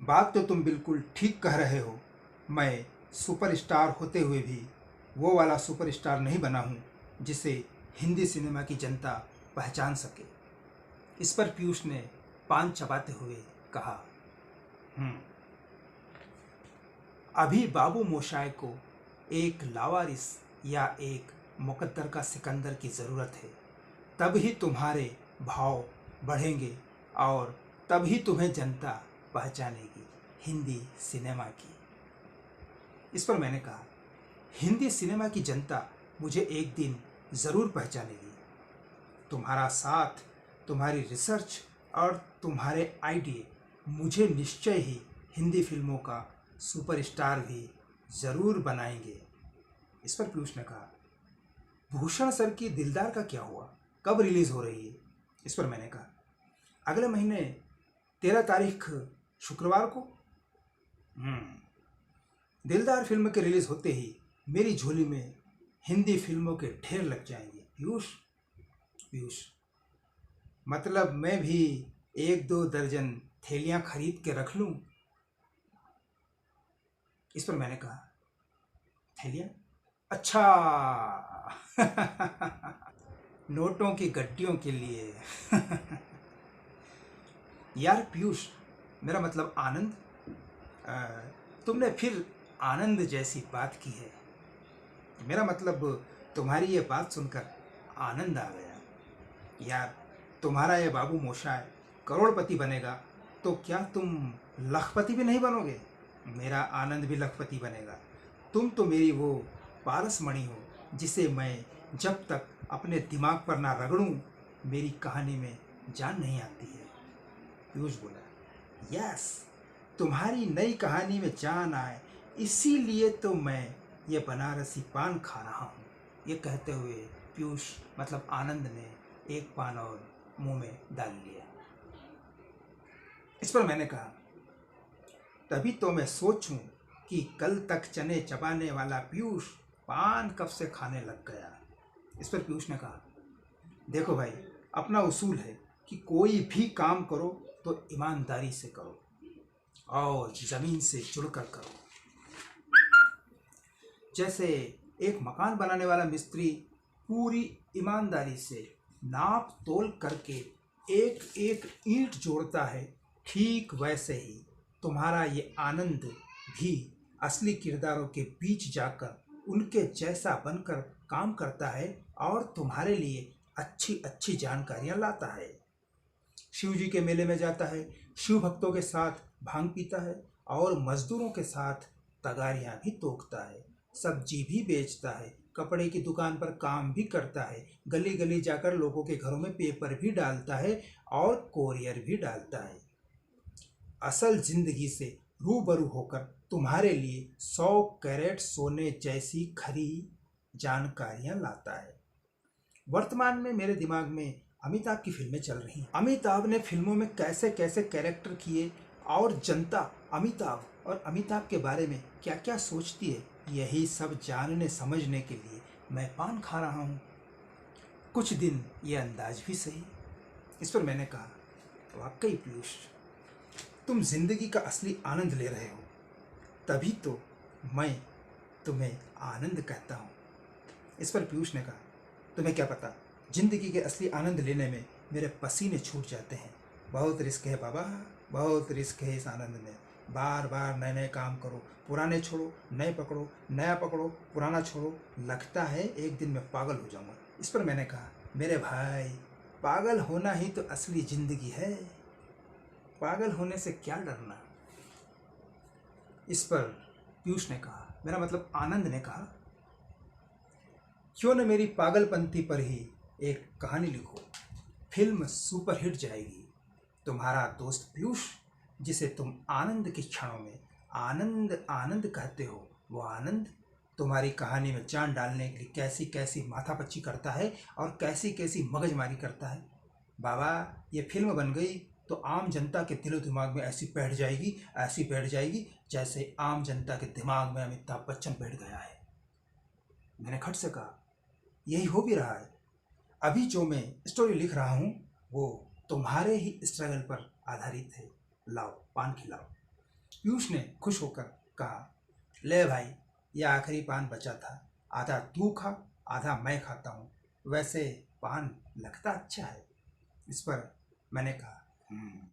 बात तो तुम बिल्कुल ठीक कह रहे हो। मैं सुपरस्टार होते हुए भी वो वाला सुपरस्टार नहीं बना हूँ जिसे हिंदी सिनेमा की जनता पहचान सके। इस पर पीयूष ने पान चबाते हुए कहा, अभी बाबू मोशाय को एक लावारिस या एक मुकद्दर का सिकंदर की ज़रूरत है। तब ही तुम्हारे भाव बढ़ेंगे और तब ही तुम्हें जनता पहचानेगी हिंदी सिनेमा की। इस पर मैंने कहा, हिंदी सिनेमा की जनता मुझे एक दिन ज़रूर पहचानेगी। तुम्हारा साथ, तुम्हारी रिसर्च और तुम्हारे आइडिया मुझे निश्चय ही हिंदी फिल्मों का सुपरस्टार भी ज़रूर बनाएंगे। इस पर पीयूष ने कहा, भूषण सर की दिलदार का क्या हुआ, कब रिलीज़ हो रही है? इस पर मैंने कहा, अगले महीने 13 तारीख शुक्रवार को। दिलदार फिल्म के रिलीज़ होते ही मेरी झोली में हिंदी फिल्मों के ढेर लग जाएंगे। पीयूष, मतलब मैं भी 1-2 दर्जन थैलियाँ खरीद के रख लूँ? इस पर मैंने कहा, थैलियाँ? अच्छा। नोटों की गड्डियों के लिए। यार पीयूष, मेरा मतलब आनंद। तुमने फिर आनंद जैसी बात की है। मेरा मतलब तुम्हारी ये बात सुनकर आनंद आ गया। यार, तुम्हारा ये बाबू मोशाय करोड़पति बनेगा तो क्या तुम लखपति भी नहीं बनोगे? मेरा आनंद भी लखपति बनेगा। तुम तो मेरी वो पारसमणि हो जिसे मैं जब तक अपने दिमाग पर ना रगड़ूं मेरी कहानी में जान नहीं आती है। पीयूष बोला, यस, तुम्हारी नई कहानी में जान आए इसीलिए तो मैं ये बनारसी पान खा रहा हूँ। ये कहते हुए पीयूष मतलब आनंद ने एक पान और मुंह में डाल लिया। इस पर मैंने कहा, तभी तो मैं सोचूं कि कल तक चने चबाने वाला पीयूष पान कब से खाने लग गया। इस पर पीयूष ने कहा, देखो भाई, अपना उसूल है कि कोई भी काम करो तो ईमानदारी से करो और ज़मीन से जुड़कर करो। जैसे एक मकान बनाने वाला मिस्त्री पूरी ईमानदारी से नाप तोल करके एक एक ईंट जोड़ता है, ठीक वैसे ही तुम्हारा ये आनंद भी असली किरदारों के बीच जाकर उनके जैसा बनकर काम करता है और तुम्हारे लिए अच्छी अच्छी जानकारियाँ लाता है। शिव जी के मेले में जाता है, शिव भक्तों के साथ भांग पीता है और मजदूरों के साथ तगारियाँ भी तोड़ता है, सब्जी भी बेचता है, कपड़े की दुकान पर काम भी करता है, गली गली जाकर लोगों के घरों में पेपर भी डालता है और कोरियर भी डालता है। असल जिंदगी से रूबरू होकर तुम्हारे लिए 100 कैरेट सोने जैसी खरी जानकारियां लाता है। वर्तमान में मेरे दिमाग में अमिताभ की फिल्में चल रही हैं। अमिताभ ने फिल्मों में कैसे कैसे कैरेक्टर किए और जनता अमिताभ और अमिताभ के बारे में क्या क्या सोचती है, यही सब जानने समझने के लिए मैं पान खा रहा हूँ। कुछ दिन ये अंदाज भी सही। इस पर मैंने कहा, वाकई पीयूष, तुम जिंदगी का असली आनंद ले रहे हो, तभी तो मैं तुम्हें आनंद कहता हूँ। इस पर पीयूष ने कहा, तुम्हें क्या पता, जिंदगी के असली आनंद लेने में मेरे पसीने छूट जाते हैं। बहुत रिस्क है बाबा, बहुत रिस्क है इस आनंद में। बार बार नए नए काम करो, पुराने छोड़ो, नए पकड़ो, नया पकड़ो, पुराना छोड़ो, लगता है एक दिन मैं पागल हो जाऊंगा। इस पर मैंने कहा, मेरे भाई, पागल होना ही तो असली जिंदगी है, पागल होने से क्या डरना। इस पर पीयूष ने कहा, मेरा मतलब आनंद ने कहा, क्यों न मेरी पागलपंथी पर ही एक कहानी लिखो, फिल्म सुपरहिट जाएगी। तुम्हारा दोस्त पीयूष, जिसे तुम आनंद के क्षणों में आनंद आनंद कहते हो, वो आनंद तुम्हारी कहानी में जान डालने के लिए कैसी कैसी माथापच्ची करता है और कैसी कैसी मगजमारी करता है। बाबा, ये फिल्म बन गई तो आम जनता के दिलो दिमाग में ऐसी बैठ जाएगी, ऐसी बैठ जाएगी जैसे आम जनता के दिमाग में अमिताभ बच्चन बैठ गया है। मैंने खट से कहा, यही हो भी रहा है। अभी जो मैं स्टोरी लिख रहा हूँ वो तुम्हारे ही स्ट्रगल पर आधारित है। लाओ, पान खिलाओ। पीयूष ने खुश होकर कहा, ले भाई, यह आखिरी पान बचा था, आधा तू खा, आधा मैं खाता हूँ। वैसे पान लगता अच्छा है। इस पर मैंने कहा,